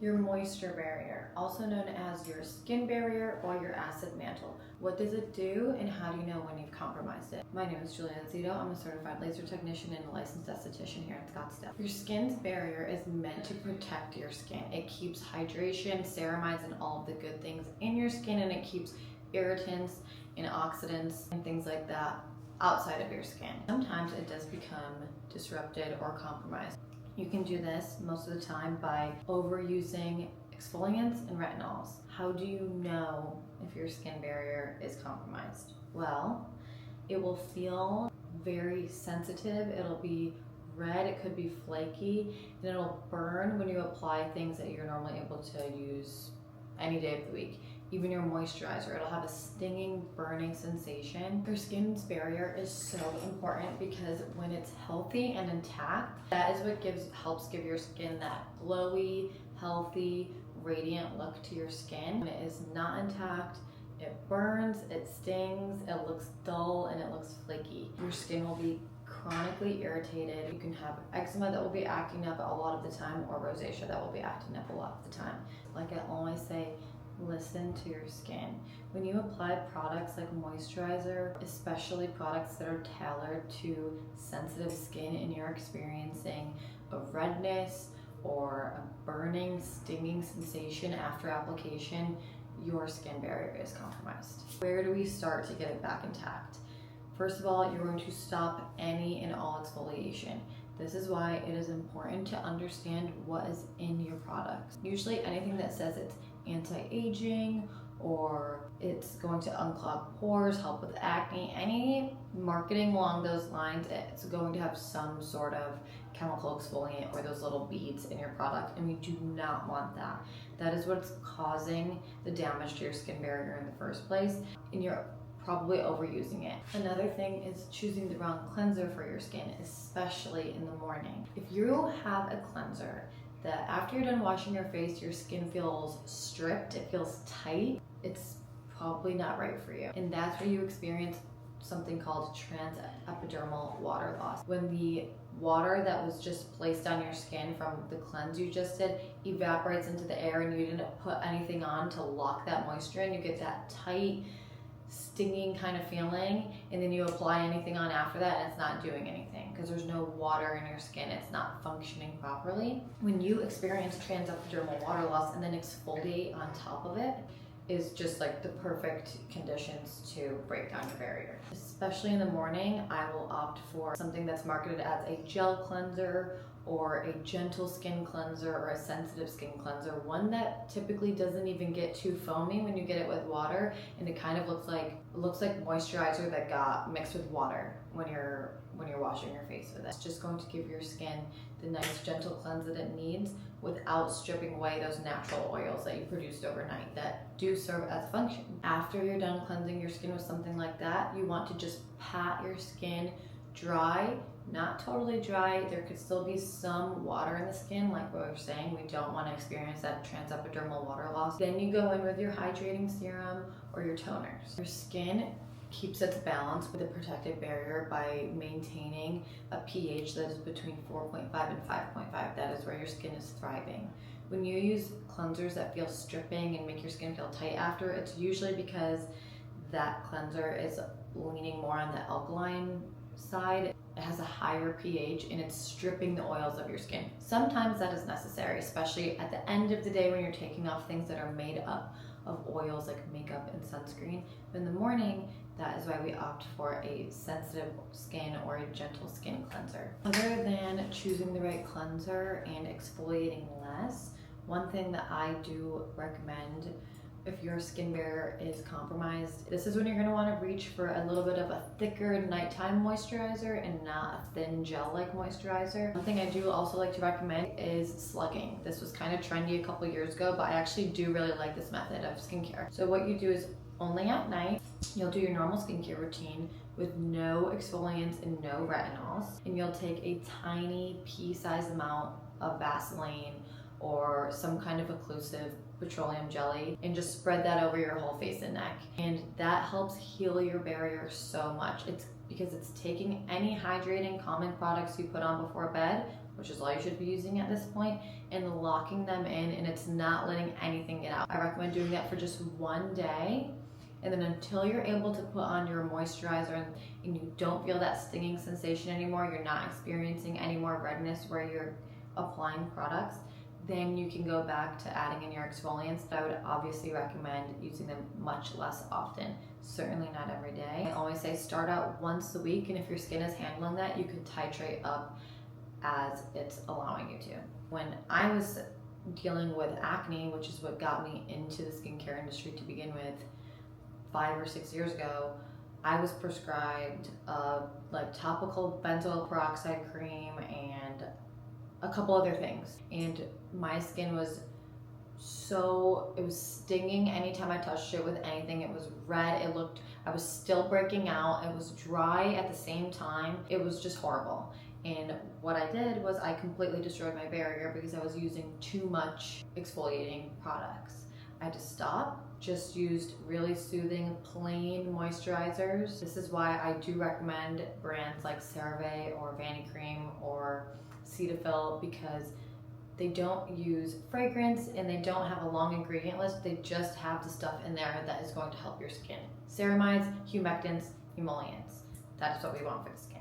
Your moisture barrier, also known as your skin barrier or your acid mantle. What does it do and how do you know when you've compromised it? My name is Julia Zito. I'm a certified laser technician and a licensed esthetician here at Scottsdale. Your skin's barrier is meant to protect your skin. It keeps hydration, ceramides, and all of the good things in your skin, and it keeps irritants and oxidants and things like that outside of your skin. Sometimes it does become disrupted or compromised. You can do this most of the time by overusing exfoliants and retinols. How do you know if your skin barrier is compromised? Well, it will feel very sensitive. It'll be red, it could be flaky, and it'll burn when you apply things that you're normally able to use any day of the week. Even your moisturizer, it'll have a stinging, burning sensation. Your skin's barrier is so important because when it's healthy and intact, that is what helps give your skin that glowy, healthy, radiant look to your skin. When it is not intact, it burns, it stings, it looks dull, and it looks flaky. Your skin will be chronically irritated. You can have eczema that will be acting up a lot of the time, or rosacea that will be acting up a lot of the time. Like I always say, listen to your skin. When you apply products like moisturizer, especially products that are tailored to sensitive skin and you're experiencing a redness or a burning, stinging sensation after application, your skin barrier is compromised. Where do we start to get it back intact? First of all, you're going to stop any and all exfoliation. This is why it is important to understand what is in your products. Usually anything that says it's anti-aging or it's going to unclog pores, help with acne, any marketing along those lines, it's going to have some sort of chemical exfoliant or those little beads in your product, and we do not want that. That is what's causing the damage to your skin barrier in the first place, and you're probably overusing it. Another thing is choosing the wrong cleanser for your skin, especially in the morning. If you have a cleanser that after you're done washing your face, your skin feels stripped, it feels tight, it's probably not right for you. And that's where you experience something called transepidermal water loss. When the water that was just placed on your skin from the cleanse you just did evaporates into the air and you didn't put anything on to lock that moisture in, you get that tight, stinging kind of feeling, and then you apply anything on after that and it's not doing anything because there's no water in your skin, it's not functioning properly. When you experience transepidermal water loss and then exfoliate on top of it is just like the perfect conditions to break down your barrier. Especially in the morning, I will opt for something that's marketed as a gel cleanser or a gentle skin cleanser or a sensitive skin cleanser, one that typically doesn't even get too foamy when you get it with water, and it kind of looks like moisturizer that got mixed with water when you're washing your face with it. It's just going to give your skin the nice gentle cleanse that it needs without stripping away those natural oils that you produced overnight that do serve as a function. After you're done cleansing your skin with something like that, you want to just pat your skin dry, not totally dry. There could still be some water in the skin, like what we're saying. We don't want to experience that transepidermal water loss. Then you go in with your hydrating serum or your toners. Your skin keeps its balance with a protective barrier by maintaining a pH that is between 4.5 and 5.5. That is where your skin is thriving. When you use cleansers that feel stripping and make your skin feel tight after, it's usually because that cleanser is leaning more on the alkaline side. It has a higher pH and it's stripping the oils of your skin. Sometimes that is necessary, especially at the end of the day when you're taking off things that are made up of oils like makeup and sunscreen. But in the morning, that is why we opt for a sensitive skin or a gentle skin cleanser. Other than choosing the right cleanser and exfoliating less, one thing that I do recommend if your skin barrier is compromised, this is when you're going to want to reach for a little bit of a thicker nighttime moisturizer and not a thin gel-like moisturizer. One thing I do also like to recommend is slugging. This was kind of trendy a couple years ago, but I actually do really like this method of skincare. So what you do is only at night, you'll do your normal skincare routine with no exfoliants and no retinols, and you'll take a tiny pea-sized amount of Vaseline or some kind of occlusive petroleum jelly and just spread that over your whole face and neck. And that helps heal your barrier so much. It's because it's taking any hydrating calming products you put on before bed, which is all you should be using at this point, and locking them in, and it's not letting anything get out. I recommend doing that for just one day, and then until you're able to put on your moisturizer and you don't feel that stinging sensation anymore, you're not experiencing any more redness where you're applying products, then you can go back to adding in your exfoliants. But I would obviously recommend using them much less often, certainly not every day. I always say start out once a week, and if your skin is handling that, you can titrate up as it's allowing you to. When I was dealing with acne, which is what got me into the skincare industry to begin with 5 or 6 years ago, I was prescribed like topical benzoyl peroxide cream and a couple other things, and my skin was it was stinging anytime I touched it with anything. It was red, I was still breaking out, it was dry at the same time. It was just horrible. And what I did was I completely destroyed my barrier because I was using too much exfoliating products. I had to stop, just used really soothing, plain moisturizers. This is why I do recommend brands like CeraVe or Vanicream or Cetaphil, because they don't use fragrance and they don't have a long ingredient list. They just have the stuff in there that is going to help your skin. Ceramides, humectants, emollients. That is what we want for the skin.